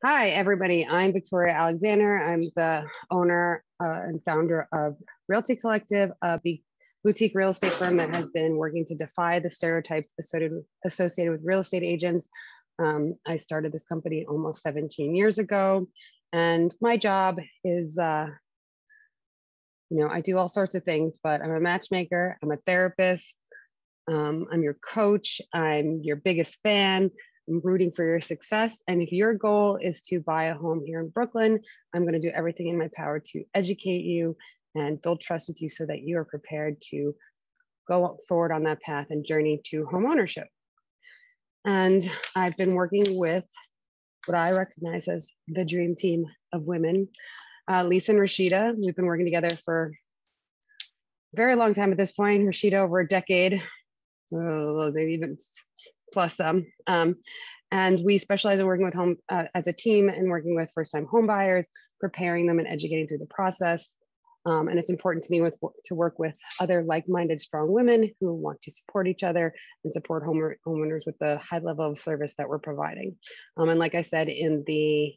Hi, everybody. I'm Victoria Alexander. I'm the owner and founder of Realty Collective, a boutique real estate firm that has been working to defy the stereotypes associated with real estate agents. I started this company almost 17 years ago, and my job is, I do all sorts of things, but I'm a matchmaker, I'm a therapist, I'm your coach. I'm your biggest fan. I'm rooting for your success. And if your goal is to buy a home here in Brooklyn, I'm going to do everything in my power to educate you and build trust with you so that you are prepared to go forward on that path and journey to home ownership. And I've been working with what I recognize as the dream team of women, Lisa and Rashida. We've been working together for a very long time at this point. Rashida over a decade, maybe even plus some. And we specialize in working with home as a team and working with first-time home buyers, preparing them and educating through the process. And it's important to me to work with other like-minded, strong women who want to support each other and support homeowners with the high level of service that we're providing. And like I said in the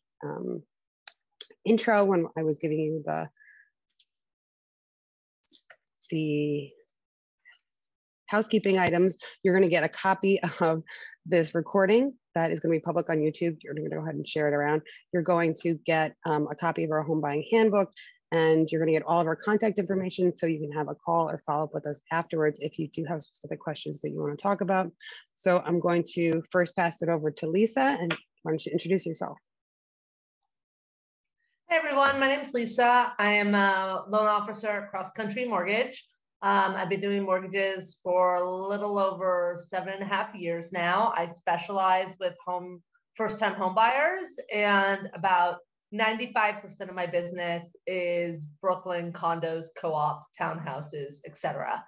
intro, when I was giving you the housekeeping items, you're going to get a copy of this recording that is going to be public on YouTube. You're going to go ahead and share it around. You're going to get a copy of our home buying handbook, and you're going to get all of our contact information so you can have a call or follow up with us afterwards if you do have specific questions that you want to talk about. So I'm going to first pass it over to Lisa, and why don't you introduce yourself? Hey everyone, my name is Lisa. I am a loan officer at Cross Country Mortgage. I've been doing mortgages for a little over 7.5 years now. I specialize with first-time home buyers, and about 95% of my business is Brooklyn condos, co-ops, townhouses, etc.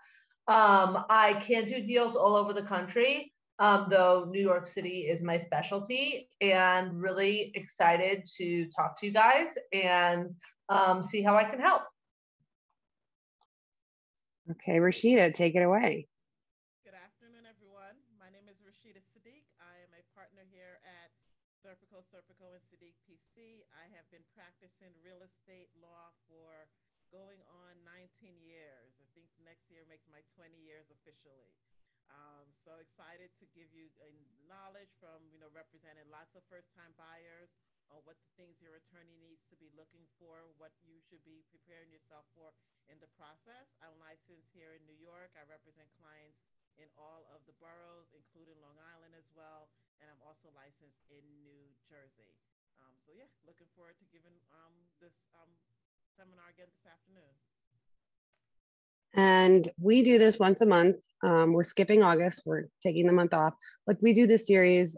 I can do deals all over the country, though New York City is my specialty, and really excited to talk to you guys and see how I can help. Okay, Rashida, take it away. Good afternoon, everyone. My name is Rashida Sadiq. I am a partner here at Serpico and Sadiq PC. I have been practicing real estate law for going on 19 years. I think next year makes my 20 years officially. So excited to give you knowledge from, representing lots of first-time buyers on what the things your attorney needs to be looking for, what you should be preparing yourself for in the process. I'm licensed here in New York. I represent clients in all of the boroughs, including Long Island as well. And I'm also licensed in New Jersey. So yeah, looking forward to giving this seminar again this afternoon. And we do this once a month. We're skipping August, we're taking the month off, but we do this series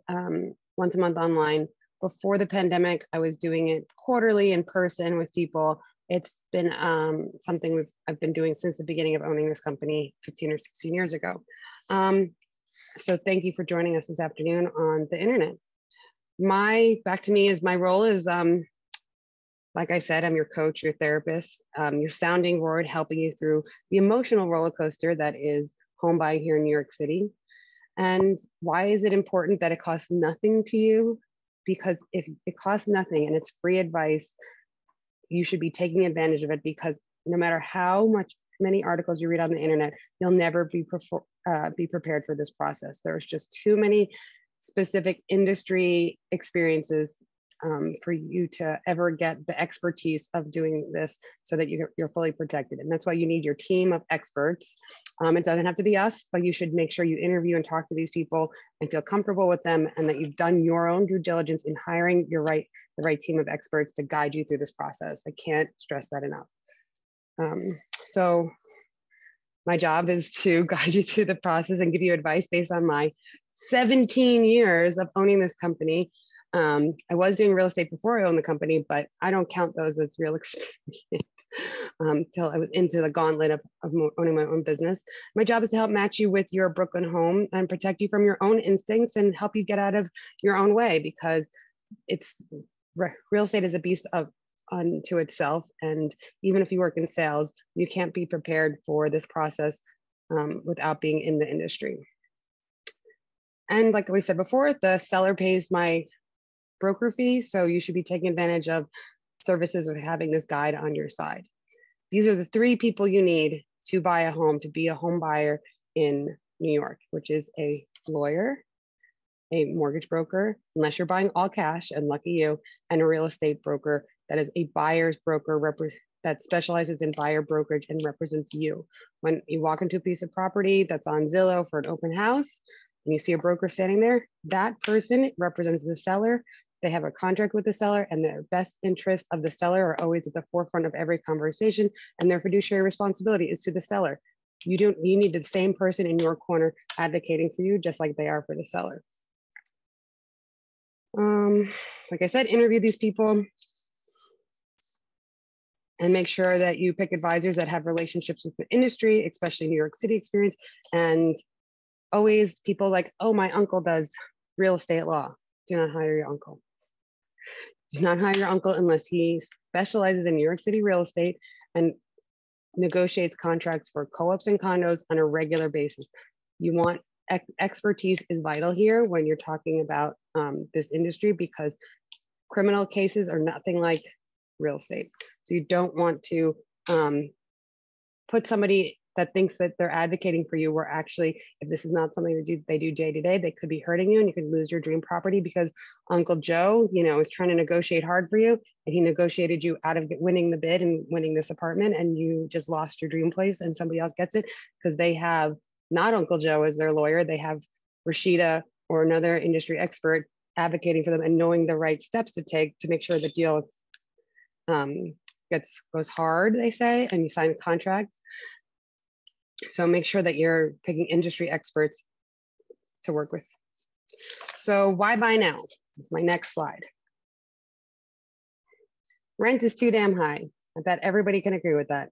once a month online. Before the pandemic, I was doing it quarterly in person with people. It's been something I've been doing since the beginning of owning this company 15 or 16 years ago. So thank you for joining us this afternoon on the internet. Back to me is my role is, like I said, I'm your coach, your therapist, your sounding board, helping you through the emotional roller coaster that is home buying here in New York City. And why is it important that it costs nothing to you? Because if it costs nothing and it's free advice, you should be taking advantage of it, because no matter how many articles you read on the internet, you'll never be prepared for this process. There's just too many specific industry experiences for you to ever get the expertise of doing this so that you're fully protected. And that's why you need your team of experts. It doesn't have to be us, but you should make sure you interview and talk to these people and feel comfortable with them, and that you've done your own due diligence in hiring the right team of experts to guide you through this process. I can't stress that enough. So my job is to guide you through the process and give you advice based on my 17 years of owning this company. I was doing real estate before I owned the company, but I don't count those as real experience until I was into the gauntlet of owning my own business. My job is to help match you with your Brooklyn home and protect you from your own instincts and help you get out of your own way, because real estate is a beast unto itself. And even if you work in sales, you can't be prepared for this process without being in the industry. And like we said before, the seller pays my broker fee. So you should be taking advantage of services of having this guide on your side. These are the 3 people you need to buy a home, to be a home buyer in New York, which is a lawyer, a mortgage broker, unless you're buying all cash, and lucky you, and a real estate broker that is a buyer's broker that specializes in buyer brokerage and represents you. When you walk into a piece of property that's on Zillow for an open house, and you see a broker standing there, that person represents the seller. They have a contract with the seller, and the best interests of the seller are always at the forefront of every conversation, and their fiduciary responsibility is to the seller. You need the same person in your corner advocating for you, just like they are for the seller. Like I said, interview these people and make sure that you pick advisors that have relationships with the industry, especially New York City experience. And always people like, oh, my uncle does real estate law. Do not hire your uncle. Do not hire your uncle unless he specializes in New York City real estate and negotiates contracts for co-ops and condos on a regular basis. You want expertise is vital here when you're talking about this industry, because criminal cases are nothing like real estate. So you don't want to put somebody that thinks that they're advocating for you, where actually, if this is not something that they do day to day, they could be hurting you, and you could lose your dream property because Uncle Joe, is trying to negotiate hard for you, and he negotiated you out of winning the bid and winning this apartment, and you just lost your dream place, and somebody else gets it because they have not Uncle Joe as their lawyer. They have Rashida or another industry expert advocating for them and knowing the right steps to take to make sure the deal goes hard, they say, and you sign a contract. So make sure that you're picking industry experts to work with. So why buy now? It's my next slide. Rent is too damn high. I bet everybody can agree with that.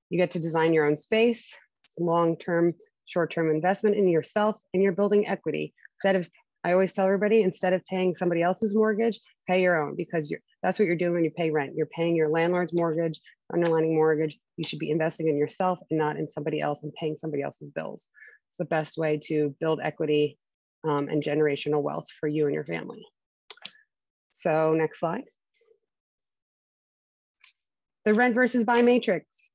You get to design your own space. It's long-term, short-term investment in yourself, and you're building equity. I always tell everybody, instead of paying somebody else's mortgage, pay your own, because that's what you're doing when you pay rent. You're paying your landlord's mortgage, underlining mortgage. You should be investing in yourself and not in somebody else and paying somebody else's bills. It's the best way to build equity and generational wealth for you and your family. So next slide. The rent versus buy matrix.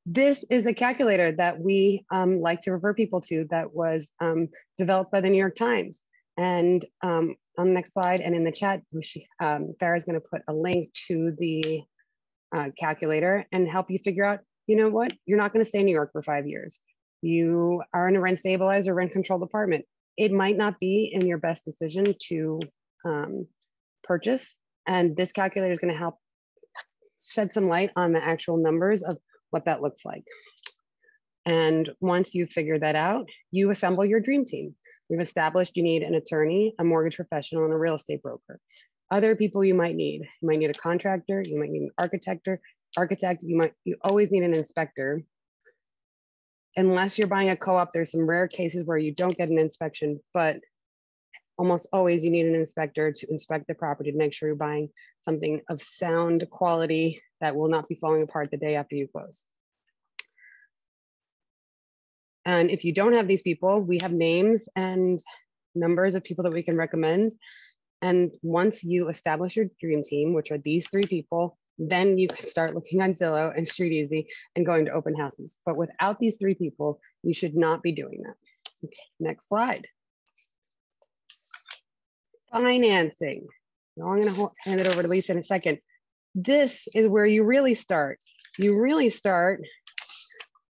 This is a calculator that we like to refer people to, that was developed by the New York Times. And on the next slide and in the chat, Farah's going to put a link to the calculator and help you figure out, what, you're not going to stay in New York for 5 years. You are in a rent stabilized or rent controlled apartment. It might not be in your best decision to purchase. And this calculator is going to help shed some light on the actual numbers of what that looks like. And once you figure that out, you assemble your dream team. We've established you need an attorney, a mortgage professional, and a real estate broker. Other people you might need a contractor, you might need an architect, you always need an inspector. Unless you're buying a co-op, there's some rare cases where you don't get an inspection, but almost always you need an inspector to inspect the property to make sure you're buying something of sound quality that will not be falling apart the day after you close. And if you don't have these people, we have names and numbers of people that we can recommend. And once you establish your dream team, which are these 3 people, then you can start looking on Zillow and StreetEasy and going to open houses. But without these 3 people, you should not be doing that. Okay, next slide. Financing. Now I'm going to hand it over to Lisa in a second. This is where you really start. You really start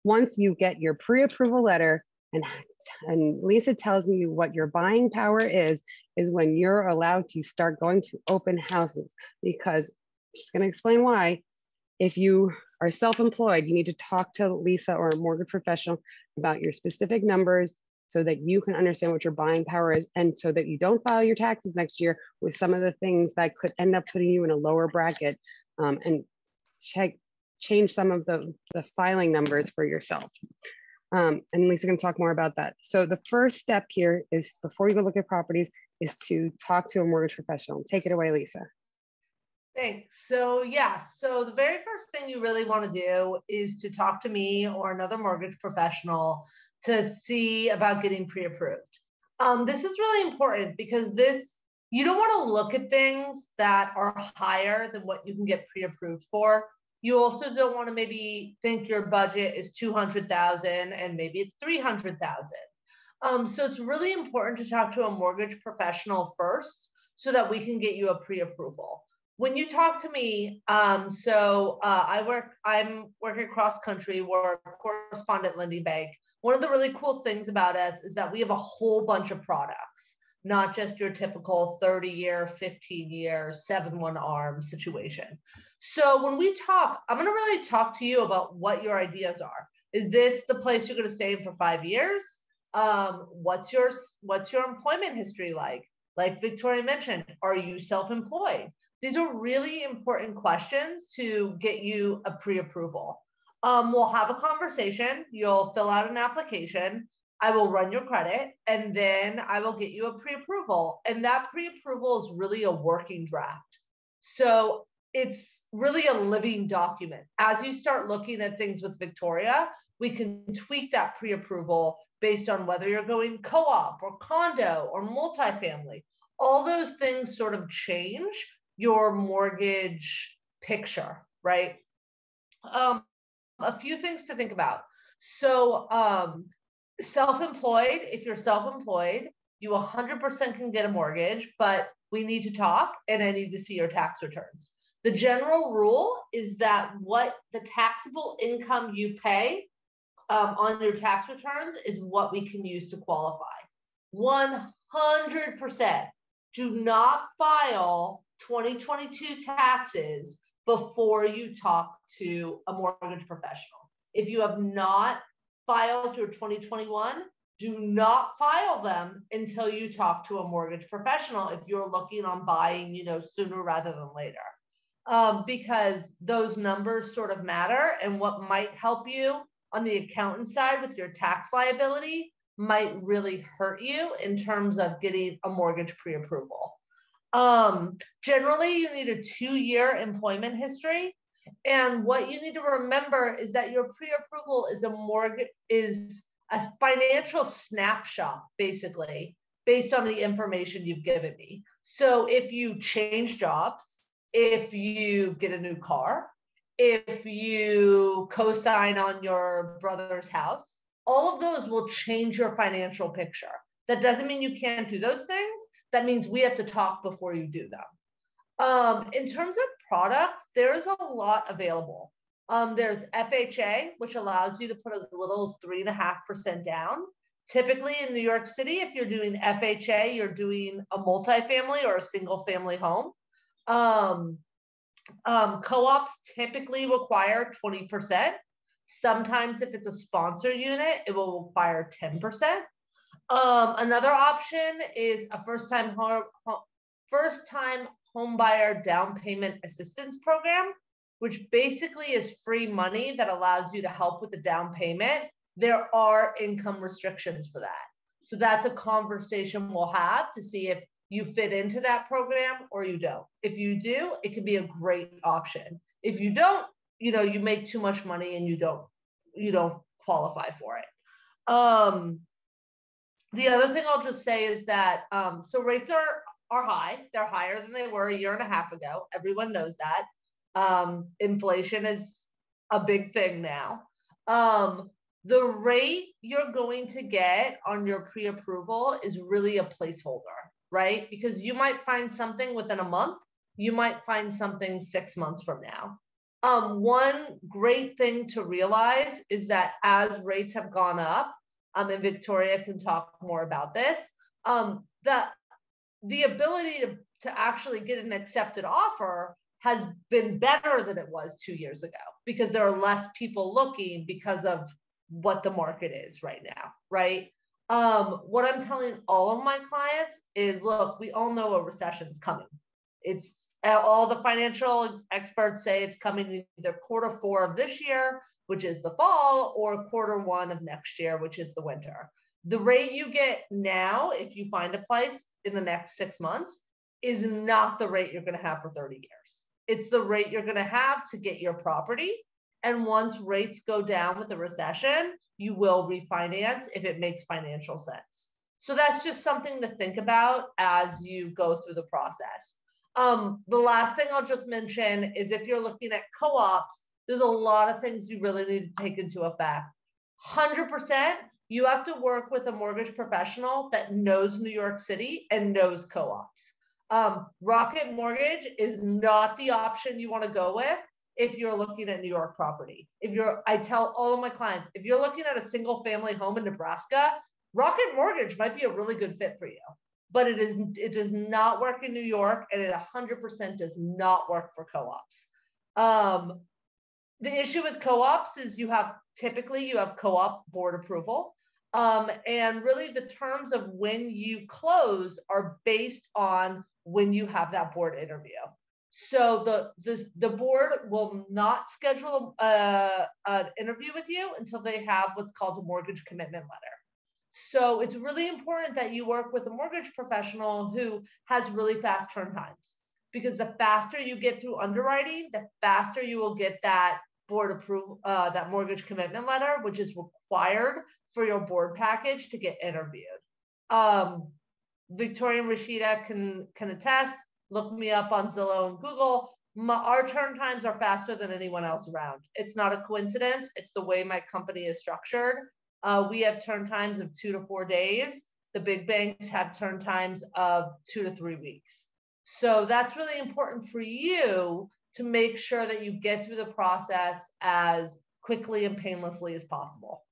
once you get your pre-approval letter, and Lisa tells you what your buying power is when you're allowed to start going to open houses, because she's going to explain why. If you are self-employed, you need to talk to Lisa or a mortgage professional about your specific numbers so that you can understand what your buying power is, and so that you don't file your taxes next year with some of the things that could end up putting you in a lower bracket, and change some of the filing numbers for yourself. And Lisa can talk more about that. So the first step here is, before you go look at properties, is to talk to a mortgage professional. Take it away, Lisa. Thanks. So so the very first thing you really want to do is to talk to me or another mortgage professional to see about getting pre-approved. This is really important because this you don't want to look at things that are higher than what you can get pre-approved for. You also don't want to maybe think your budget is 200,000 and maybe it's 300,000. So it's really important to talk to a mortgage professional first so that we can get you a pre-approval. When you talk to me, I'm working cross country, we're a correspondent lending bank. One of the really cool things about us is that we have a whole bunch of products, not just your typical 30-year, 15-year, 7/1 ARM situation. So when we talk, I'm going to really talk to you about what your ideas are. Is this the place you're going to stay in for 5 years? What's your employment history like? Like Victoria mentioned, are you self-employed? These are really important questions to get you a pre-approval. We'll have a conversation. You'll fill out an application. I will run your credit, and then I will get you a pre-approval. And that pre-approval is really a working draft. So it's really a living document. As you start looking at things with Victoria, we can tweak that pre-approval based on whether you're going co-op or condo or multifamily. All those things sort of change your mortgage picture, right? A few things to think about. So self-employed, if you're self-employed, you 100% can get a mortgage, but we need to talk and I need to see your tax returns. The general rule is that what the taxable income you pay on your tax returns is what we can use to qualify. 100%. Do not file 2022 taxes before you talk to a mortgage professional. If you have not filed your 2021, do not file them until you talk to a mortgage professional if you're looking on buying, sooner rather than later. Because those numbers sort of matter, and what might help you on the accountant side with your tax liability might really hurt you in terms of getting a mortgage pre-approval. Generally, you need a 2-year employment history. And what you need to remember is that your pre-approval is a financial snapshot, basically, based on the information you've given me. So if you change jobs, if you get a new car, if you co-sign on your brother's house, all of those will change your financial picture. That doesn't mean you can't do those things. That means we have to talk before you do them. In terms of products, there's a lot available. There's FHA, which allows you to put as little as 3.5% down. Typically in New York City, if you're doing FHA, you're doing a multifamily or a single family home. Co-ops typically require 20%. Sometimes if it's a sponsor unit, it will require 10%. Another option is a first-time home buyer down payment assistance program, which basically is free money that allows you to help with the down payment. There are income restrictions for that. So that's a conversation we'll have to see if you fit into that program or you don't. If you do, it can be a great option. If you don't, you make too much money and you don't qualify for it. The other thing I'll just say is that, so rates are high. They're higher than they were a year and a half ago. Everyone knows that. Inflation is a big thing now. The rate you're going to get on your pre-approval is really a placeholder, right? Because you might find something within a month. You might find something 6 months from now. One great thing to realize is that as rates have gone up, and Victoria can talk more about this, the ability to actually get an accepted offer has been better than it was 2 years ago because there are less people looking because of what the market is right now, right? What I'm telling all of my clients is, look, we all know a recession's coming. It's all the financial experts say it's coming either Q4 of this year, which is the fall, or Q1 of next year, which is the winter. The rate you get now, if you find a place in the next 6 months, is not the rate you're going to have for 30 years. It's the rate you're going to have to get your property. And once rates go down with the recession, you will refinance if it makes financial sense. So that's just something to think about as you go through the process. The last thing I'll just mention is if you're looking at co-ops, there's a lot of things you really need to take into effect. 100%, you have to work with a mortgage professional that knows New York City and knows co-ops. Rocket Mortgage is not the option you want to go with if you're looking at New York property. I tell all of my clients, if you're looking at a single family home in Nebraska, Rocket Mortgage might be a really good fit for you, but it does not work in New York, and it 100% does not work for co-ops. The issue with co-ops is typically you have co-op board approval. And really the terms of when you close are based on when you have that board interview. So the board will not schedule an interview with you until they have what's called a mortgage commitment letter. So it's really important that you work with a mortgage professional who has really fast turn times, because the faster you get through underwriting, the faster you will get that board approval, that mortgage commitment letter, which is required for your board package to get interviewed. Victoria and Rashida can attest. Look me up on Zillow and Google. Our turn times are faster than anyone else around. It's not a coincidence. It's the way my company is structured. We have turn times of 2 to 4 days. The big banks have turn times of 2 to 3 weeks. So that's really important for you to make sure that you get through the process as quickly and painlessly as possible.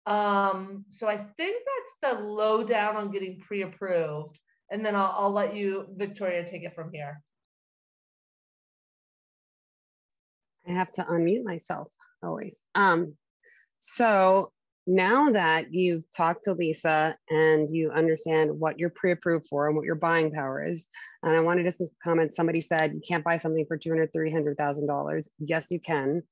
So I think that's the lowdown on getting pre-approved. And then I'll let you, Victoria, take it from here. I have to unmute myself always. So now that you've talked to Lisa and you understand what you're pre-approved for and what your buying power is, and I wanted to comment, somebody said you can't buy something for $200,000, $300,000. Yes, you can.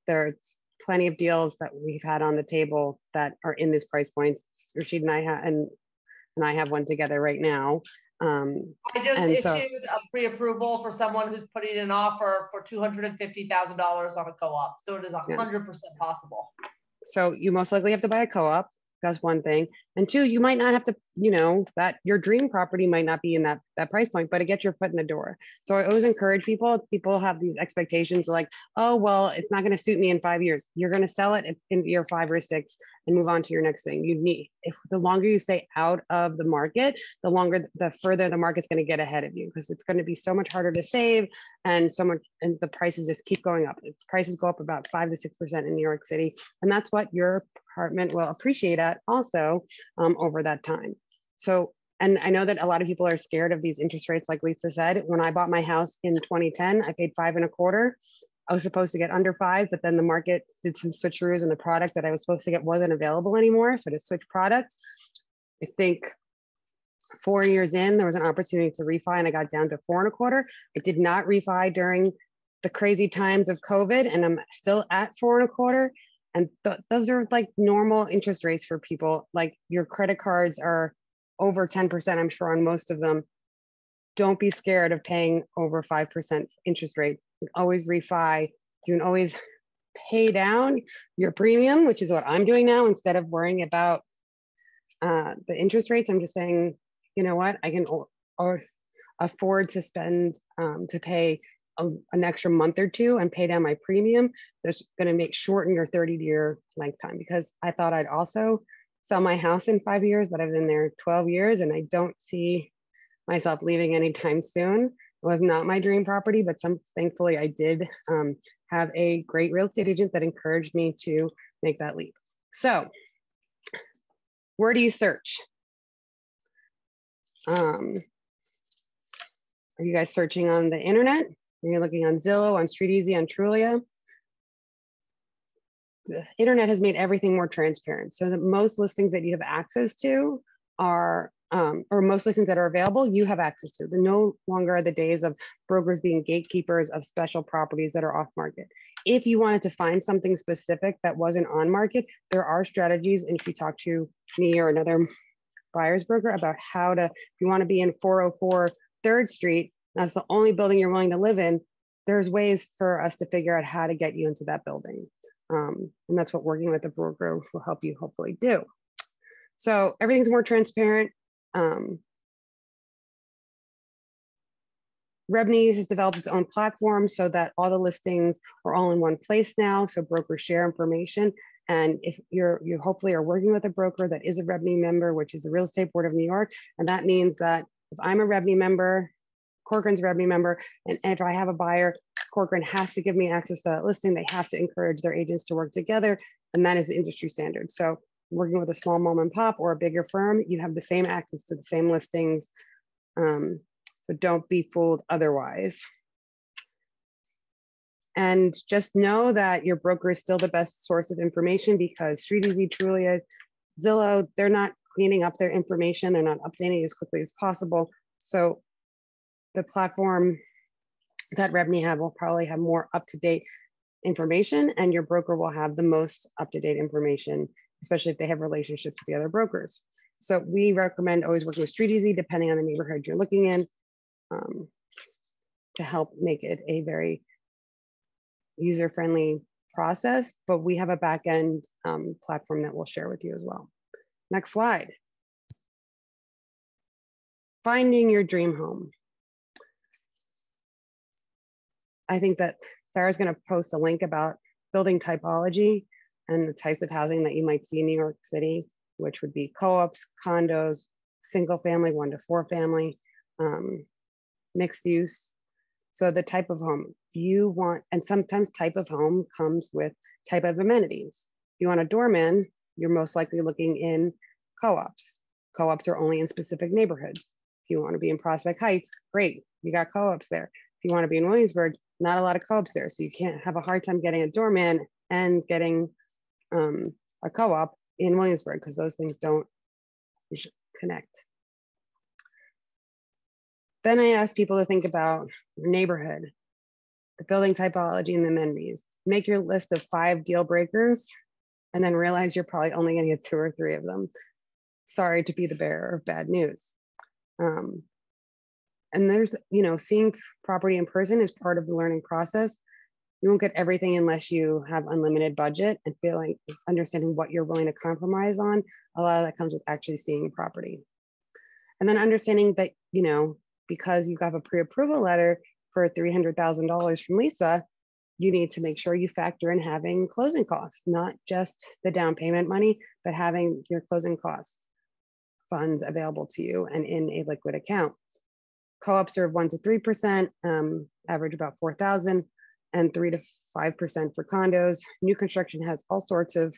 There's plenty of deals that we've had on the table that are in this price point. Rashid and I have one together right now. I just issued a pre-approval for someone who's putting an offer for $250,000 on a co-op. So it is 100% possible. So you most likely have to buy a co-op. That's one thing. And two, you might not have to, that your dream property might not be in that price point, but it gets your foot in the door. So I always encourage people have these expectations like, oh, well, it's not going to suit me in 5 years. You're going to sell it in year 5 or 6 and move on to your next thing. The longer you stay out of the market, the further the market's going to get ahead of you, because it's going to be so much harder to save and the prices just keep going up. Prices go up about 5 to 6% in New York City. And that's what your apartment will appreciate at also over that time. So, and I know that a lot of people are scared of these interest rates. Like Lisa said, when I bought my house in 2010, I paid 5.25. I was supposed to get under 5, but then the market did some switcheroos and the product that I was supposed to get wasn't available anymore. So to switch products, I think 4 years in, there was an opportunity to refi and I got down to 4.25. I did not refi during the crazy times of COVID, and I'm still at 4.25. And those are like normal interest rates for people. Like your credit cards are over 10%, I'm sure, on most of them. Don't be scared of paying over 5% interest rate. You can always refi. You can always pay down your premium, which is what I'm doing now. Instead of worrying about the interest rates, I'm just saying, you know what, I can afford to spend, to pay an extra month or two and pay down my premium. That's going to shorten your 30-year lifetime, because I thought I'd also sell my house in 5 years, but I've been there 12 years and I don't see myself leaving anytime soon. It was not my dream property, but thankfully I did have a great real estate agent that encouraged me to make that leap. So where do you search? Are you guys searching on the internet? You're looking on Zillow, on StreetEasy, on Trulia. The internet has made everything more transparent. So the most listings that you have access to are, or most listings that are available, you have access to. No longer are the days of brokers being gatekeepers of special properties that are off market. If you wanted to find something specific that wasn't on market, there are strategies. And if you talk to me or another buyer's broker about how to, if you want to be in 404 3rd Street, that's the only building you're willing to live in, there's ways for us to figure out how to get you into that building. And that's what working with a broker will help you hopefully do. So everything's more transparent. RevNews has developed its own platform so that all the listings are all in one place now. So brokers share information. And if you hopefully are working with a broker that is a RevNews member, which is the Real Estate Board of New York. And that means that if I'm a RevNews member, Corcoran's a RevNews member, and if I have a buyer, Corcoran has to give me access to that listing. They have to encourage their agents to work together. And that is the industry standard. So working with a small mom and pop or a bigger firm, you have the same access to the same listings. So don't be fooled otherwise. And just know that your broker is still the best source of information, because StreetEasy, Trulia, Zillow, they're not cleaning up their information. They're not updating as quickly as possible. So the platform that RevNews have will probably have more up-to-date information, and your broker will have the most up-to-date information, especially if they have relationships with the other brokers. So we recommend always working with StreetEasy, depending on the neighborhood you're looking in, to help make it a very user-friendly process. But we have a back-end platform that we'll share with you as well. Next slide. Finding your dream home. I think that Farah's going to post a link about building typology and the types of housing that you might see in New York City, which would be co-ops, condos, single family, 1 to 4 family, mixed use. So the type of home you want, and sometimes type of home comes with type of amenities. If you want a doorman, you're most likely looking in co-ops. Co-ops are only in specific neighborhoods. If you want to be in Prospect Heights, great, you got co-ops there. If you want to be in Williamsburg, not a lot of co-ops there. So you can't have a hard time getting a doorman and getting a co-op in Williamsburg, because those things don't connect. Then I ask people to think about your neighborhood, the building typology, and the amenities. Make your list of 5 deal breakers, and then realize you're probably only going to get 2 or 3 of them. Sorry to be the bearer of bad news. And there's, seeing property in person is part of the learning process. You won't get everything unless you have unlimited budget and feeling, understanding what you're willing to compromise on. A lot of that comes with actually seeing a property. And then understanding that, because you got a pre-approval letter for $300,000 from Lisa, you need to make sure you factor in having closing costs, not just the down payment money, but having your closing costs funds available to you and in a liquid account. Co-ops are 1 to 3%, average about 4,000, and 3 to 5% for condos. New construction has all sorts of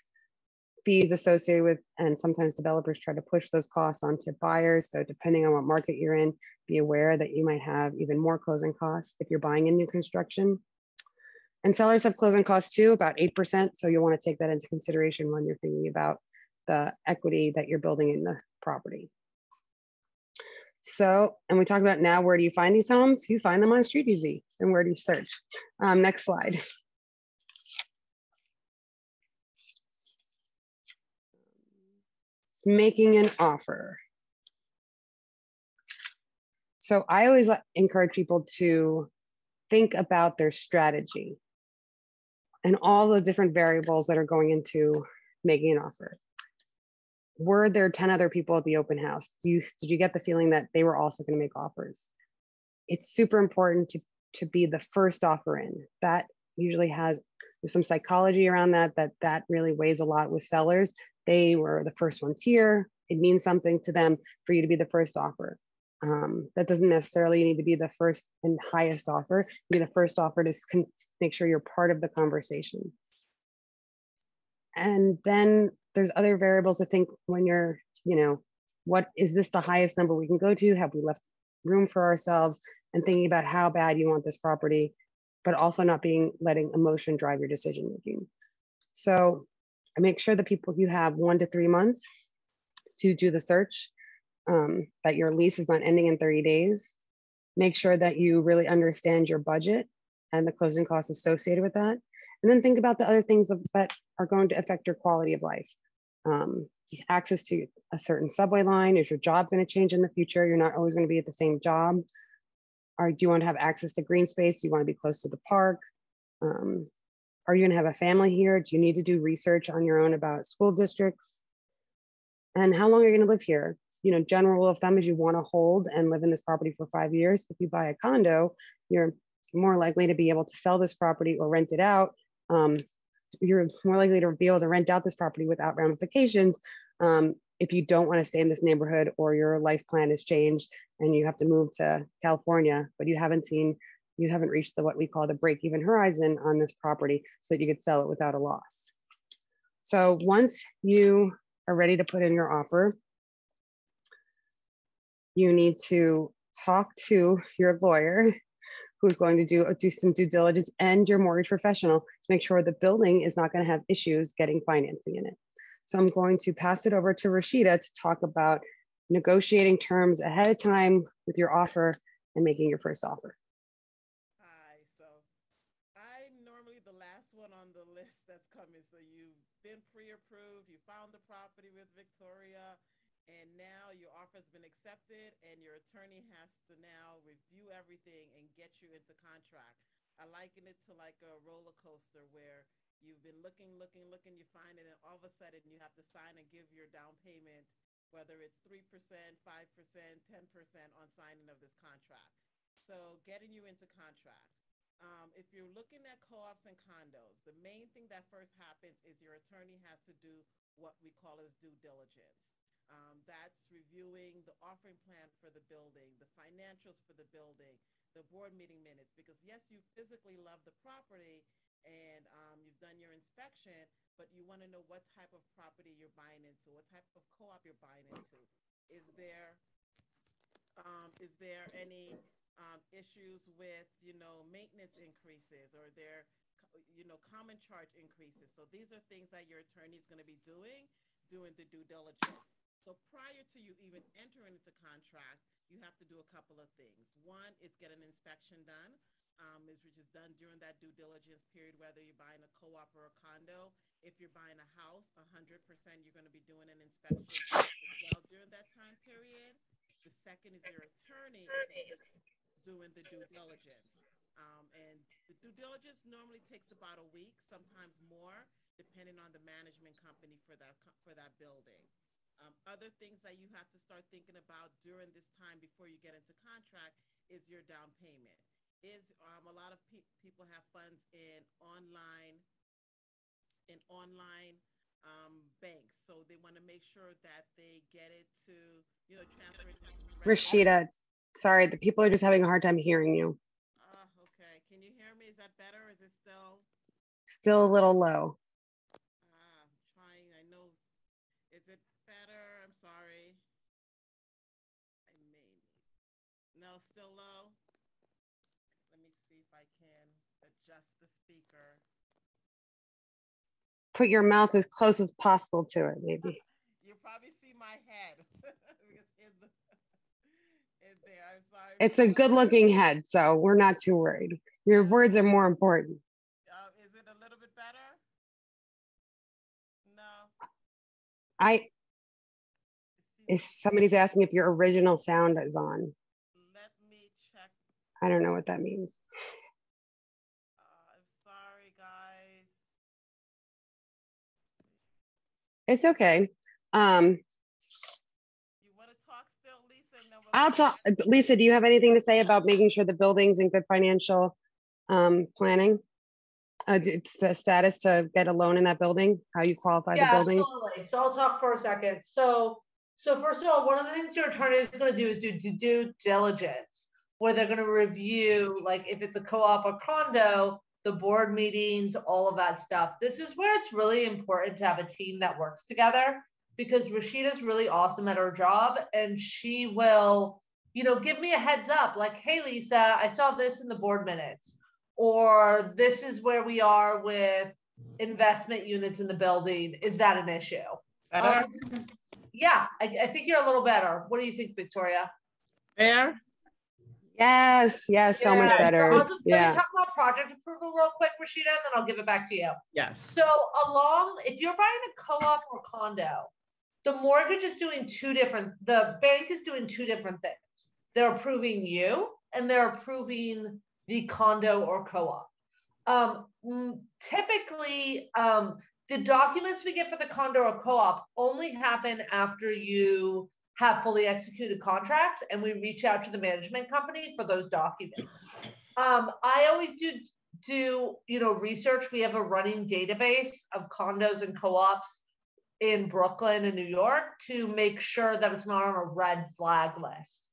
fees associated with, and sometimes developers try to push those costs onto buyers. So depending on what market you're in, be aware that you might have even more closing costs if you're buying in new construction. And sellers have closing costs too, about 8%. So you'll want to take that into consideration when you're thinking about the equity that you're building in the property. So, and we talk about now, where do you find these homes? You find them on StreetEasy. And where do you search? Next slide. Making an offer. So I always encourage people to think about their strategy and all the different variables that are going into making an offer. Were there 10 other people at the open house? Did you get the feeling that they were also going to make offers? It's super important to be the first offer in. That usually there's some psychology around that really weighs a lot with sellers. They were the first ones here. It means something to them for you to be the first offer. That doesn't necessarily need to be the first and highest offer. Be the first offer to make sure you're part of the conversation. And then there's other variables to think when you're, what is this the highest number we can go to? Have we left room for ourselves? And thinking about how bad you want this property, but also not letting emotion drive your decision making. So I make sure that you have 1 to 3 months to do the search, that your lease is not ending in 30 days. Make sure that you really understand your budget and the closing costs associated with that. And then think about the other things that are going to affect your quality of life. Access to a certain subway line. Is your job going to change in the future? You're not always going to be at the same job. Or do you want to have access to green space? Do you want to be close to the park? Are you going to have a family here? Do you need to do research on your own about school districts? and how long are you going to live here? You know, general rule of thumb is you want to hold and live in this property for 5 years. If you buy a condo, you're more likely to be able to sell this property or rent it out. You're more likely to be able to rent out this property without ramifications if you don't want to stay in this neighborhood or your life plan has changed and you have to move to California, but you haven't reached what we call the break-even horizon on this property so that you could sell it without a loss. So once you are ready to put in your offer, you need to talk to your lawyer who's going to do some due diligence and your mortgage professional to make sure the building is not going to have issues getting financing in it. So I'm going to pass it over to Rashida to talk about negotiating terms ahead of time with your offer and making your first offer. Hi, so I'm normally the last one on the list that's coming. So you've been pre-approved, you found the property with Victoria, and now your offer has been accepted and your attorney has to now review everything and get you into contract. I liken it to like a roller coaster where you've been looking, you find it, and all of a sudden you have to sign and give your down payment, whether it's 3%, 5%, 10% on signing of this contract. So getting you into contract. If you're looking at co-ops and condos, the main thing that first happens is your attorney has to do what we call as due diligence. That's reviewing the offering plan for the building, the financials for the building, the board meeting minutes, because yes, you physically love the property and you've done your inspection, but you want to know what type of property you're buying into, what type of co-op you're buying into. Is there any issues with, maintenance increases, or there, common charge increases? So these are things that your attorney is going to be doing the due diligence. So prior to you even entering into contract, you have to do a couple of things. One is get an inspection done, which is done during that due diligence period, whether you're buying a co-op or a condo. If you're buying a house, 100% you're going to be doing an inspection as well during that time period. The second is your attorney is doing the due diligence. And the due diligence normally takes about a week, sometimes more, depending on the management company for that building. Other things that you have to start thinking about during this time before you get into contract is your down payment. A lot of people have funds in online banks, so they want to make sure that they get it to transfer it. Rashida, sorry, the people are just having a hard time hearing you. Okay. Can you hear me? Is that better? Or is it still a little low? I'm trying. I know. Is it better? I'm sorry. No, still low. Let me see if I can adjust the speaker. Put your mouth as close as possible to it, maybe. You probably see my head because in there. I'm sorry. It's a good-looking head, so we're not too worried. Your words are more important. Is it a little bit better? No. If somebody's asking if your original sound is on. Let me check. I don't know what that means. I'm sorry, guys. It's okay. You want to talk still, Lisa? And then I'll talk. Lisa, do you have anything to say about making sure the building's in good financial planning? It's the status to get a loan in that building, how you qualify the building? Absolutely. So I'll talk for a second. So first of all, one of the things your attorney is going to do is do due diligence, where they're going to review, like if it's a co-op or condo, the board meetings, all of that stuff. This is where it's really important to have a team that works together, because Rashida's really awesome at her job, and she will, give me a heads up, like, hey, Lisa, I saw this in the board minutes, or this is where we are with investment units in the building. Is that an issue? Yeah, I think you're a little better. What do you think, Victoria? There? Yes, so much better. So let me talk about project approval real quick, Rashida, and then I'll give it back to you. Yes. So if you're buying a co-op or condo, the mortgage is doing the bank is doing two different things. They're approving you, and they're approving the condo or co-op. Typically, The documents we get for the condo or co-op only happen after you have fully executed contracts, and we reach out to the management company for those documents. I always do research. We have a running database of condos and co-ops in Brooklyn and New York to make sure that it's not on a red flag list.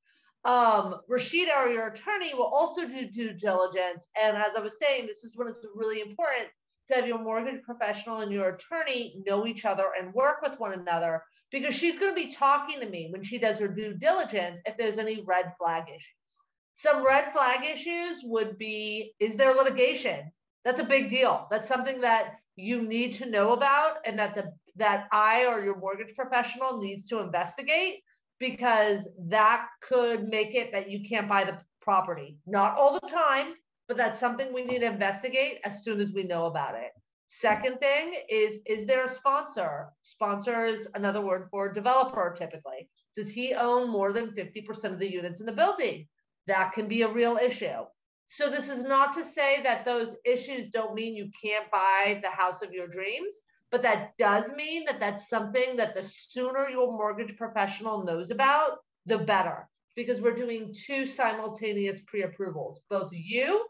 Rashida, or your attorney, will also do due diligence. And as I was saying, this is when it's really important to have your mortgage professional and your attorney know each other and work with one another, because she's going to be talking to me when she does her due diligence if there's any red flag issues. Some red flag issues would be, is there litigation? That's a big deal. That's something that you need to know about, and that I or your mortgage professional needs to investigate, because that could make it that you can't buy the property. Not all the time, but that's something we need to investigate as soon as we know about it. Second thing is there a sponsor? Sponsor is another word for developer typically. Does he own more than 50% of the units in the building? That can be a real issue. So this is not to say that those issues don't mean you can't buy the house of your dreams, but that does mean that that's something that the sooner your mortgage professional knows about, the better, because we're doing 2 simultaneous pre-approvals, both you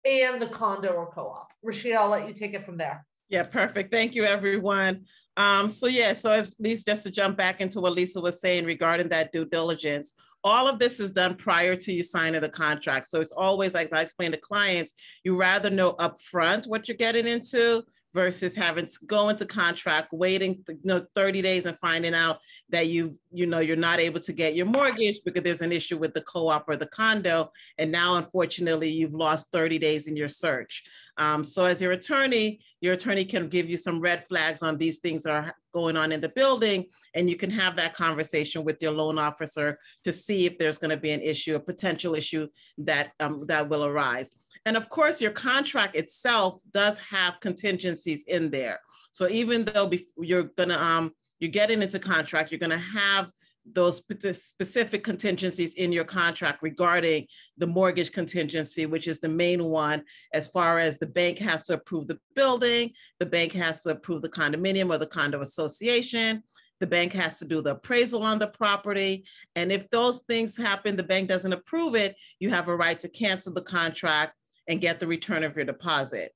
and the condo or co-op. Rashida, I'll let you take it from there. Yeah, perfect. Thank you, everyone. So at least just to jump back into what Lisa was saying regarding that due diligence, all of this is done prior to you signing the contract. So it's always, like I explain to clients, you rather know upfront what you're getting into versus having to go into contract, waiting 30 days and finding out that you're not able to get your mortgage because there's an issue with the co-op or the condo. And now, unfortunately, you've lost 30 days in your search. So as your attorney can give you some red flags on these things are going on in the building, and you can have that conversation with your loan officer to see if there's going to be an issue, a potential issue that will arise. And of course, your contract itself does have contingencies in there. So even though you're getting into contract, you're going to have those specific contingencies in your contract regarding the mortgage contingency, which is the main one, as far as the bank has to approve the building, the bank has to approve the condominium or the condo association, the bank has to do the appraisal on the property. And if those things happen, the bank doesn't approve it, you have a right to cancel the contract and get the return of your deposit.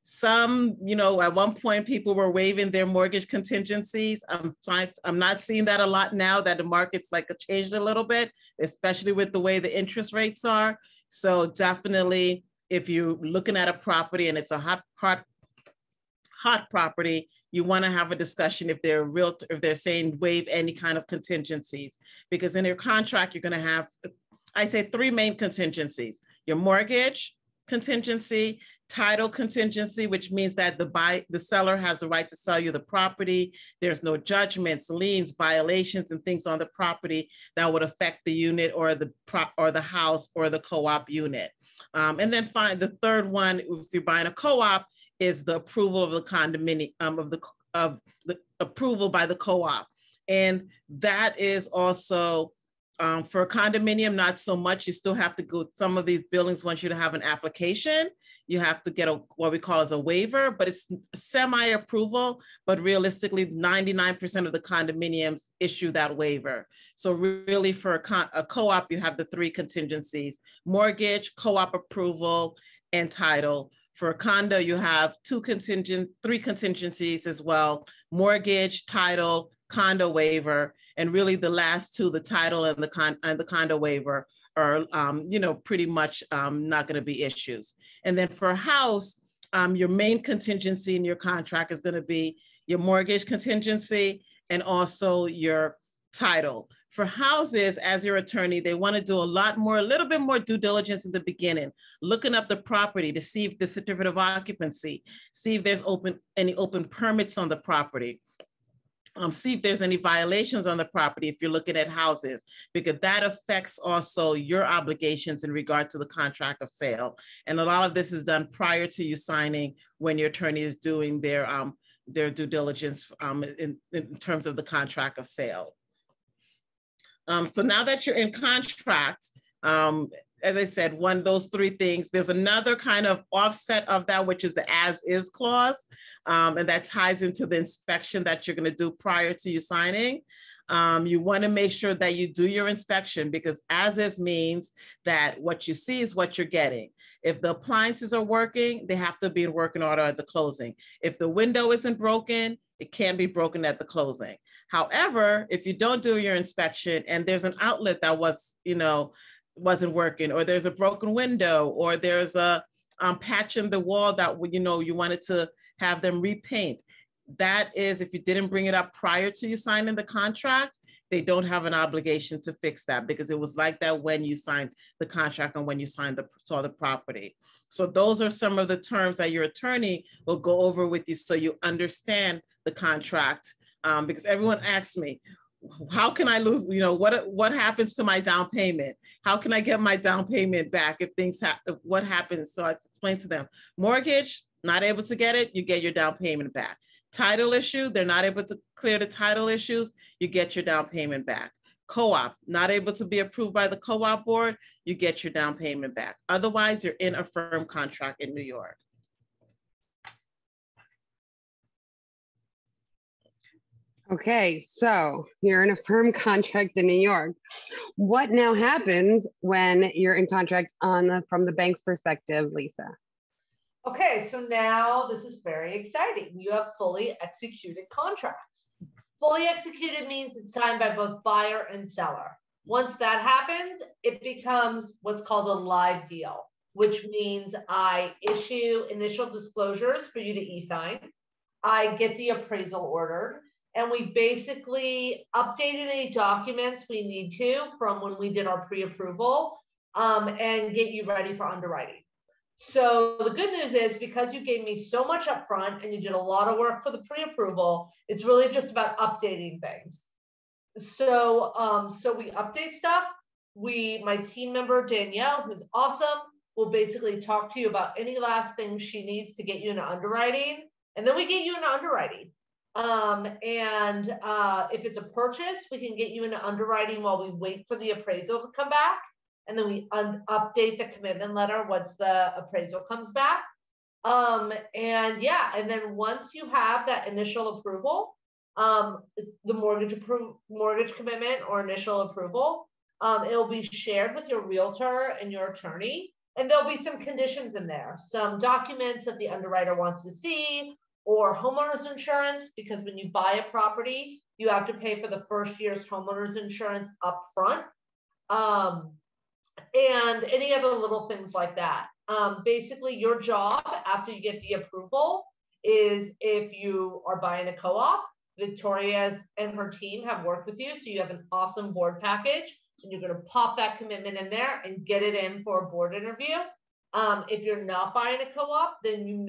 Some, at one point people were waiving their mortgage contingencies. I'm not seeing that a lot now that the market's changed a little bit, especially with the way the interest rates are. So definitely, if you're looking at a property and it's a hot property, you want to have a discussion if they're saying waive any kind of contingencies, because in your contract, you're going to have, I say, 3 main contingencies: your mortgage contingency, title contingency, which means that the seller has the right to sell you the property. There's no judgments, liens, violations, and things on the property that would affect the unit or the house or the co-op unit. And then the third one, if you're buying a co-op, is the approval of the condominium, of the approval by the co-op. And that is also for a condominium, not so much. You still have to go, some of these buildings want you to have an application. You have to get what we call as a waiver, but it's semi-approval, but realistically 99% of the condominiums issue that waiver. So really for a co-op, you have the 3 contingencies: mortgage, co-op approval, and title. For a condo, you have 3 contingencies as well: mortgage, title, condo waiver. And really the last 2, the title and the condo waiver, are pretty much not going to be issues. And then for a house, your main contingency in your contract is going to be your mortgage contingency and also your title. For houses, as your attorney, they want to do a little bit more due diligence in the beginning, looking up the property to see if the certificate of occupancy, see if there's any open permits on the property. See if there's any violations on the property if you're looking at houses, because that affects also your obligations in regard to the contract of sale. And a lot of this is done prior to you signing, when your attorney is doing their due diligence in terms of the contract of sale. So now that you're in contract, as I said, those three things. There's another kind of offset of that, which is the as-is clause, and that ties into the inspection that you're going to do prior to you signing. You want to make sure that you do your inspection, because as-is means that what you see is what you're getting. If the appliances are working, they have to be in working order at the closing. If the window isn't broken, it can be broken at the closing. However, if you don't do your inspection and there's an outlet that wasn't working, or there's a broken window, or there's a patch in the wall that you wanted to have them repaint, that is, if you didn't bring it up prior to you signing the contract, they don't have an obligation to fix that, because it was like that when you signed the contract and when you saw the property. So those are some of the terms that your attorney will go over with you, so you understand the contract. Because everyone asks me, how can I lose, what happens to my down payment? How can I get my down payment back if things happen? What happens? So I explain to them, mortgage, not able to get it, you get your down payment back. Title issue, they're not able to clear the title issues, you get your down payment back. Co-op, not able to be approved by the co-op board, you get your down payment back. Otherwise, you're in a firm contract in New York. Okay, so you're in a firm contract in New York. What now happens when you're in contract from the bank's perspective, Lisa? Okay, so now this is very exciting. You have fully executed contracts. Fully executed means it's signed by both buyer and seller. Once that happens, it becomes what's called a live deal, which means I issue initial disclosures for you to e-sign. I get the appraisal ordered, and we basically updated any documents we need to from when we did our pre-approval, and get you ready for underwriting. So the good news is, because you gave me so much upfront and you did a lot of work for the pre-approval, it's really just about updating things. So, so we update stuff. My team member, Danielle, who's awesome, will basically talk to you about any last things she needs to get you into underwriting. And then we get you into underwriting. If it's a purchase, we can get you into underwriting while we wait for the appraisal to come back. And then we update the commitment letter once the appraisal comes back. And then once you have that initial approval, the mortgage commitment or initial approval, it'll be shared with your realtor and your attorney. And there'll be some conditions in there, some documents that the underwriter wants to see, or homeowners insurance, because when you buy a property, you have to pay for the first year's homeowners insurance up front. And any other little things like that. Basically, your job after you get the approval is, if you are buying a co-op, Victoria and her team have worked with you, so you have an awesome board package, and you're going to pop that commitment in there and get it in for a board interview. If you're not buying a co-op, then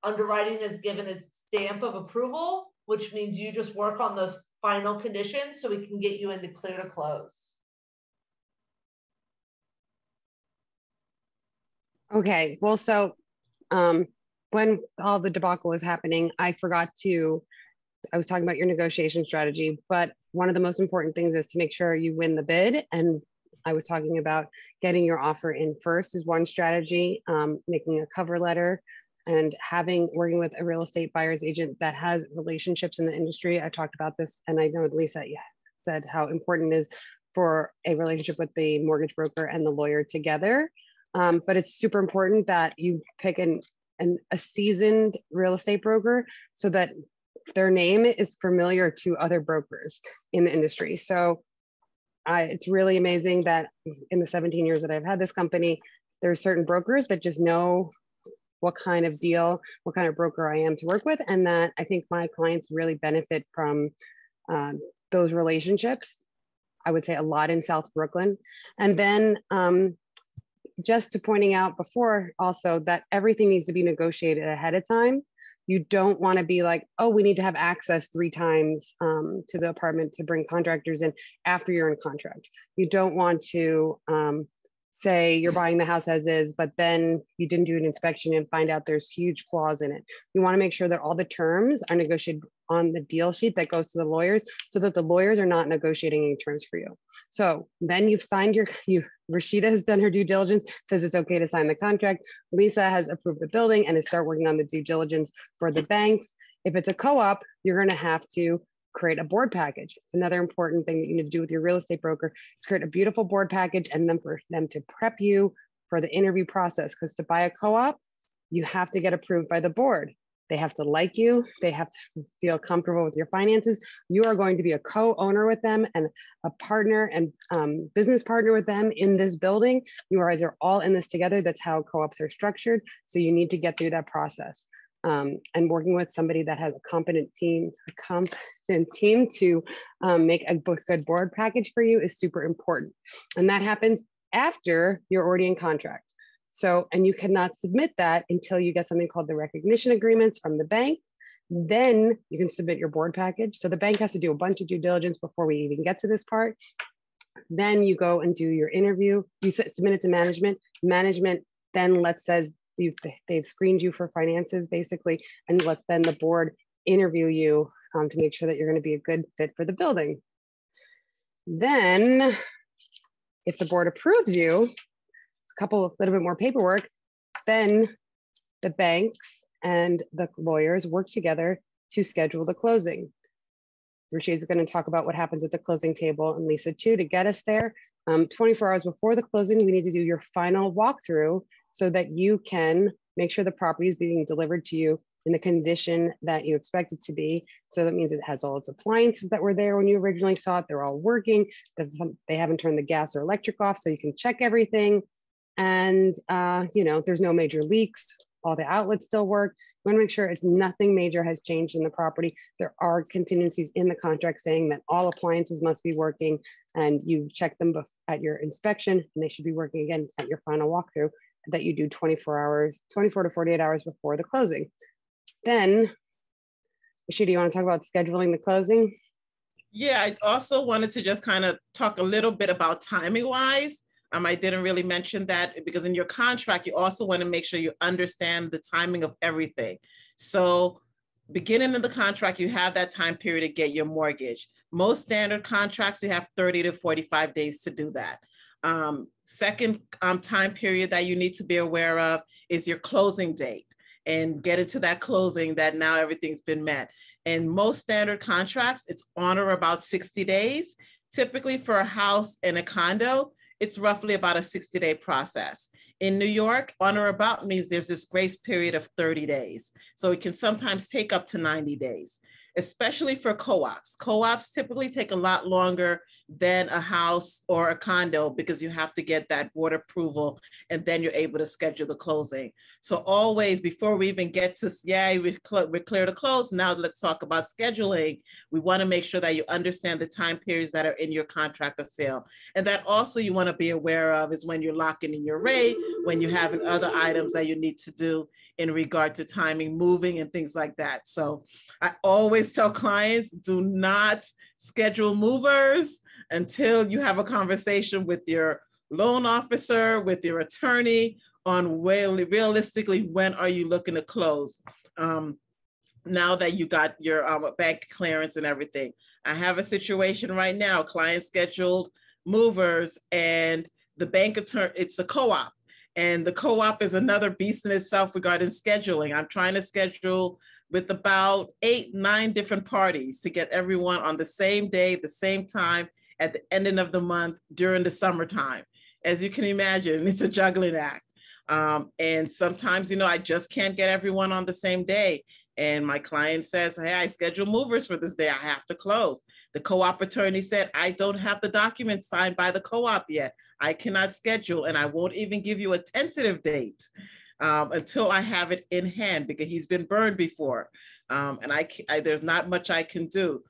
underwriting is given a stamp of approval, which means you just work on those final conditions so we can get you into clear to close. Okay, well, so when all the debacle was happening, I was talking about your negotiation strategy, but one of the most important things is to make sure you win the bid. And I was talking about getting your offer in first is one strategy, making a cover letter, and working with a real estate buyer's agent that has relationships in the industry. I talked about this, and I know Lisa said how important it is for a relationship with the mortgage broker and the lawyer together. But it's super important that you pick a seasoned real estate broker so that their name is familiar to other brokers in the industry. So it's really amazing that in the 17 years that I've had this company, there are certain brokers that just know what kind of deal, what kind of broker I am to work with. And that I think my clients really benefit from those relationships. I would say a lot in South Brooklyn. And then just to pointing out before also that everything needs to be negotiated ahead of time. You don't want to be like, oh, we need to have access 3 times to the apartment to bring contractors in after you're in contract. You don't want to say you're buying the house as is, but then you didn't do an inspection and find out there's huge flaws in it. You want to make sure that all the terms are negotiated on the deal sheet that goes to the lawyers so that the lawyers are not negotiating any terms for you. So then you've signed Rashida has done her due diligence, says it's okay to sign the contract. Lisa has approved the building and is start working on the due diligence for the banks. If it's a co-op, you're going to have to create a board package. It's another important thing that you need to do with your real estate broker is create a beautiful board package and then for them to prep you for the interview process. Because to buy a co-op, you have to get approved by the board. They have to like you. They have to feel comfortable with your finances. You are going to be a co-owner with them and a partner and business partner with them in this building. You guys are all in this together. That's how co-ops are structured. So you need to get through that process. And working with somebody that has a competent team to make a good board package for you is super important. And that happens after you're already in contract. So, and you cannot submit that until you get something called the recognition agreements from the bank. Then you can submit your board package. So the bank has to do a bunch of due diligence before we even get to this part. Then you go and do your interview. You submit it to management. Management then says they've screened you for finances basically, and lets then the board interview you to make sure that you're going to be a good fit for the building. Then if the board approves you, a little bit more paperwork, then the banks and the lawyers work together to schedule the closing. Rashida's is going to talk about what happens at the closing table, and Lisa too, to get us there. 24 hours before the closing, we need to do your final walkthrough so that you can make sure the property is being delivered to you in the condition that you expect it to be. So that means it has all its appliances that were there when you originally saw it. They're all working. They haven't turned the gas or electric off, so you can check everything. And there's no major leaks. All the outlets still work. You want to make sure if nothing major has changed in the property. There are contingencies in the contract saying that all appliances must be working, and you check them at your inspection, and they should be working again at your final walkthrough that you do 24 to 48 hours before the closing. Then, Rashida, you want to talk about scheduling the closing? Yeah, I also wanted to just kind of talk a little bit about timing wise. I didn't really mention that because in your contract, you also want to make sure you understand the timing of everything. So beginning of the contract, you have that time period to get your mortgage. Most standard contracts, you have 30 to 45 days to do that. Second time period that you need to be aware of is your closing date and get into that closing that now everything's been met. In most standard contracts, it's on or about 60 days. Typically for a house and a condo, it's roughly about a 60-day process. In New York, on or about means there's this grace period of 30 days. So it can sometimes take up to 90 days, especially for co-ops. Co-ops typically take a lot longer than a house or a condo because you have to get that board approval and then you're able to schedule the closing. So always before we even get to, we're clear to close, now let's talk about scheduling. We want to make sure that you understand the time periods that are in your contract of sale. And that also you want to be aware of is when you're locking in your rate, when you're having other items that you need to do in regard to timing, moving and things like that. So I always tell clients, do not schedule movers until you have a conversation with your loan officer, with your attorney on realistically, when are you looking to close? Now that you got your bank clearance and everything. I have a situation right now, client scheduled movers and the bank attorney, it's a co-op. And the co-op is another beast in itself regarding scheduling. I'm trying to schedule with about 8-9 different parties to get everyone on the same day, the same time, at the ending of the month during the summertime. As you can imagine, it's a juggling act. And sometimes, I just can't get everyone on the same day. And my client says, hey, I scheduled movers for this day. I have to close. The co-op attorney said, I don't have the documents signed by the co-op yet. I cannot schedule, and I won't even give you a tentative date until I have it in hand because he's been burned before. And there's not much I can do.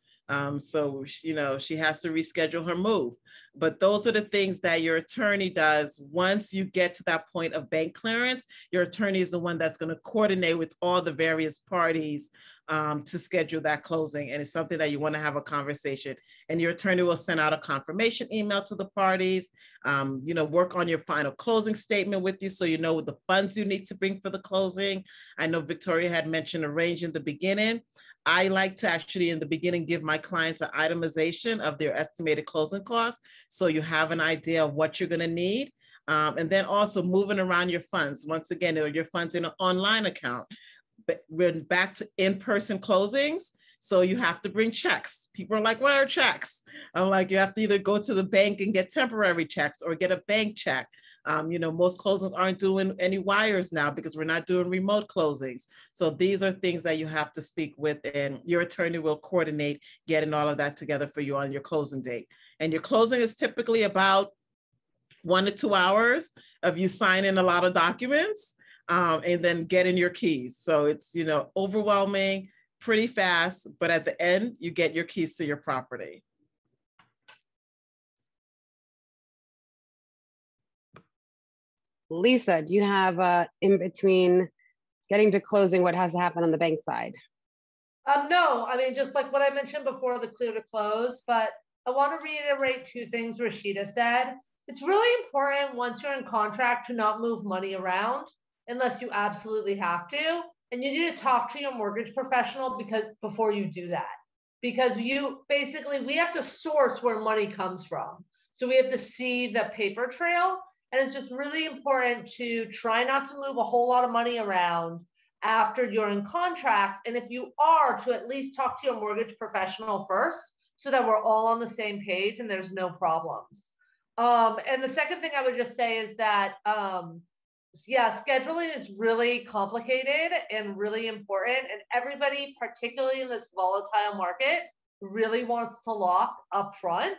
So, she has to reschedule her move. But those are the things that your attorney does. Once you get to that point of bank clearance, your attorney is the one that's going to coordinate with all the various parties to schedule that closing. And it's something that you want to have a conversation. And your attorney will send out a confirmation email to the parties, work on your final closing statement with you so you know the funds you need to bring for the closing. I know Victoria had mentioned a range in the beginning. I like to actually in the beginning give my clients an itemization of their estimated closing costs, so you have an idea of what you're going to need. And then also moving around your funds. Once again, your funds in an online account. But we're back to in-person closings. So you have to bring checks. People are like, what are checks? I'm like, you have to either go to the bank and get temporary checks or get a bank check. Most closings aren't doing any wires now because we're not doing remote closings. So these are things that you have to speak with, and your attorney will coordinate getting all of that together for you on your closing date. And your closing is typically about 1 to 2 hours of you signing a lot of documents and then getting your keys. So it's, overwhelming, pretty fast, but at the end, you get your keys to your property. Lisa, do you have in between getting to closing, what has to happen on the bank side? No, I mean, just like what I mentioned before, the clear to close, but I want to reiterate 2 things Rashida said. It's really important once you're in contract to not move money around unless you absolutely have to. And you need to talk to your mortgage professional before you do that, because we have to source where money comes from. So we have to see the paper trail. And it's just really important to try not to move a whole lot of money around after you're in contract. And if you are, to at least talk to your mortgage professional first so that we're all on the same page and there's no problems. And the second thing I would just say is that, scheduling is really complicated and really important. And everybody, particularly in this volatile market, really wants to lock up front.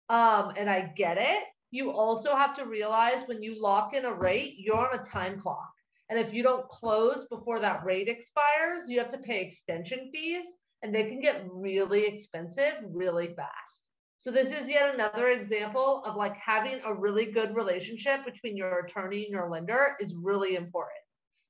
And I get it. You also have to realize when you lock in a rate, you're on a time clock. And if you don't close before that rate expires, you have to pay extension fees, and they can get really expensive really fast. So this is yet another example of like having a really good relationship between your attorney and your lender is really important,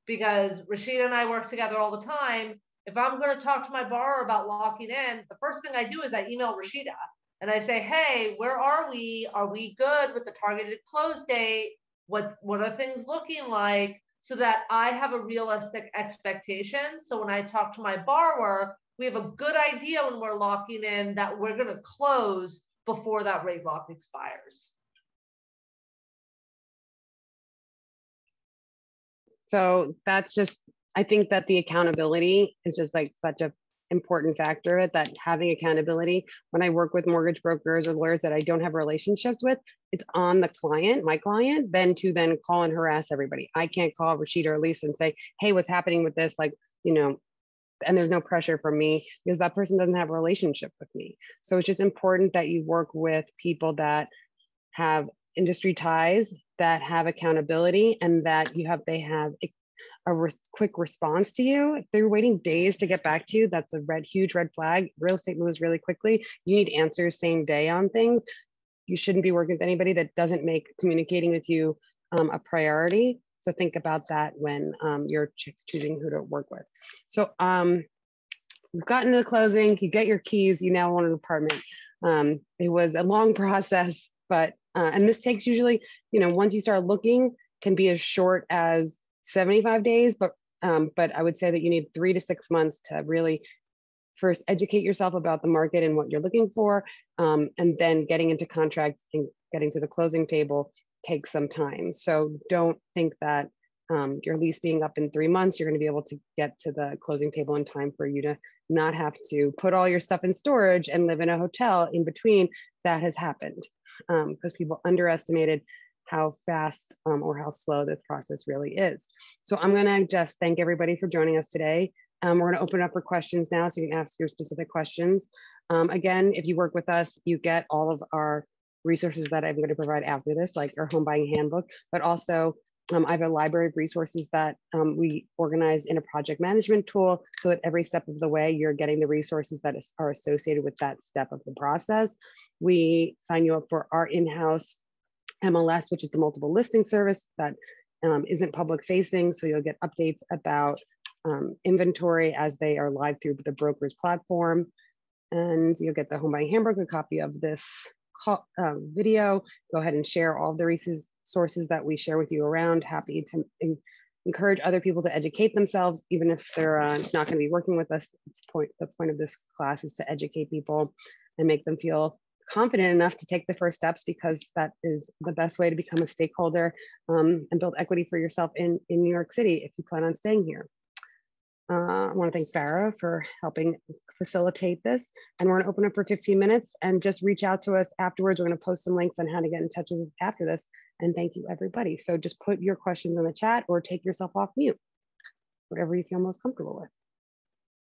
because Rashida and I work together all the time. If I'm going to talk to my borrower about locking in, the first thing I do is I email Rashida and I say, hey, where are we? Are we good with the targeted close date? What are things looking like? So that I have a realistic expectation. So when I talk to my borrower, we have a good idea when we're locking in that we're going to close before that rate lock expires. So that's just, I think that the accountability is just like such an important factor, that having accountability. When I work with mortgage brokers or lawyers that I don't have relationships with, it's on the client, my client, then to call and harass everybody. I can't call Rashida or Lisa and say, hey, what's happening with this? And there's no pressure from me because that person doesn't have a relationship with me. So it's just important that you work with people that have industry ties, that have accountability, and that they have a quick response to you. If they're waiting days to get back to you, that's a huge red flag. Real estate moves really quickly. You need answers same day on things. You shouldn't be working with anybody that doesn't make communicating with you a priority. So think about that when you're choosing who to work with. So we've gotten to the closing, you get your keys, you now own an apartment. It was a long process, but, and this takes usually, once you start looking, can be as short as 75 days, but I would say that you need 3 to 6 months to really first educate yourself about the market and what you're looking for, and then getting into contract and getting to the closing table takes some time. So don't think that your lease being up in 3 months, you're going to be able to get to the closing table in time for you to not have to put all your stuff in storage and live in a hotel in between. That has happened because people underestimated how fast or how slow this process really is. So I'm going to just thank everybody for joining us today. We're going to open up for questions now, so you can ask your specific questions. Again, if you work with us, you get all of our resources that I'm going to provide after this, like our home buying handbook, but also I have a library of resources that we organize in a project management tool, so that every step of the way you're getting the resources that are associated with that step of the process. We sign you up for our in-house MLS, which is the multiple listing service that isn't public facing. So you'll get updates about inventory as they are live through the broker's platform. And you'll get the home buying handbook, a copy of this video. Go ahead and share all of the resources that we share with you around. Happy to encourage other people to educate themselves, even if they're not going to be working with us. The point of this class is to educate people and make them feel confident enough to take the first steps, because that is the best way to become a stakeholder and build equity for yourself in New York City if you plan on staying here. I want to thank Farah for helping facilitate this. And we're going to open up for 15 minutes and just reach out to us afterwards. We're going to post some links on how to get in touch with us after this. And thank you, everybody. So just put your questions in the chat or take yourself off mute, whatever you feel most comfortable with.